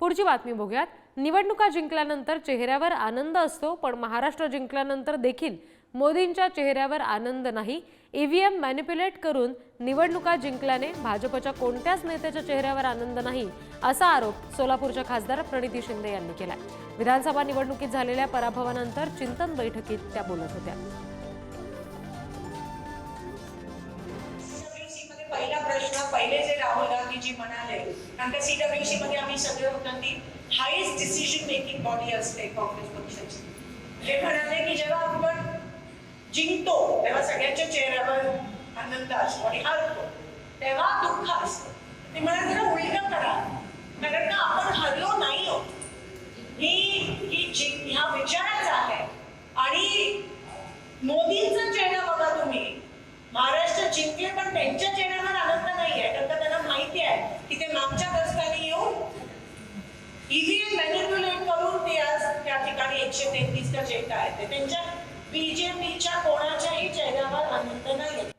पुढची बातमी बघूयात। निवडणुका जिंकल्यानंतर चेहऱ्यावर आनंद असतो, पण महाराष्ट्र जिंकल्यानंतर देखील मोदींच्या चेहऱ्यावर आनंद नाही। ईव्हीएम मॅनिप्युलेट करून निवडणुका जिंकल्याने भाजपच्या कोणत्याच नेत्याच्या चेहऱ्यावर आनंद नाही, असा आरोप सोलापूरच्या खासदार प्रणिती शिंदे यांनी केला। विधानसभा निवडणुकीत झालेल्या पराभवानंतर चिंतन बैठकीत त्या बोलत होत्या। पहिला प्रश्न पहिले जे राहुल गांधीजी म्हणाले, कारण का सीडब्ल्यूसी मध्ये आम्ही सगळे होतो ती हायेस्ट डिसिजन मेकिंग बॉडी असते काँग्रेस पक्षाची। ते म्हणाले की जेव्हा आपण जिंकतो तेव्हा सगळ्यांच्या चेहऱ्यावर आनंद असतो आणि हरतो तेव्हा दुःख असतं। ते म्हणाले जरा उलट करा, कारण का आपण हरलो नाही आहोत, ही ह्या विचाराचा आहे। आणि मोदींचा चेहरा बघा तुम्ही, महाराष्ट्र जिंकले पण त्यांच्या चेहऱ्यावर आनंद नाहीये, कारण त्यांना माहिती आहे की ते मागच्या दशकाने येऊन ईव्हीएम मॅनिप्युलेट करून ते आज त्या ठिकाणी 133 च्या चेहरा आहे। त्यांच्या बीजेपीच्या कोणाच्याही चेहऱ्यावर आनंद नाहीये।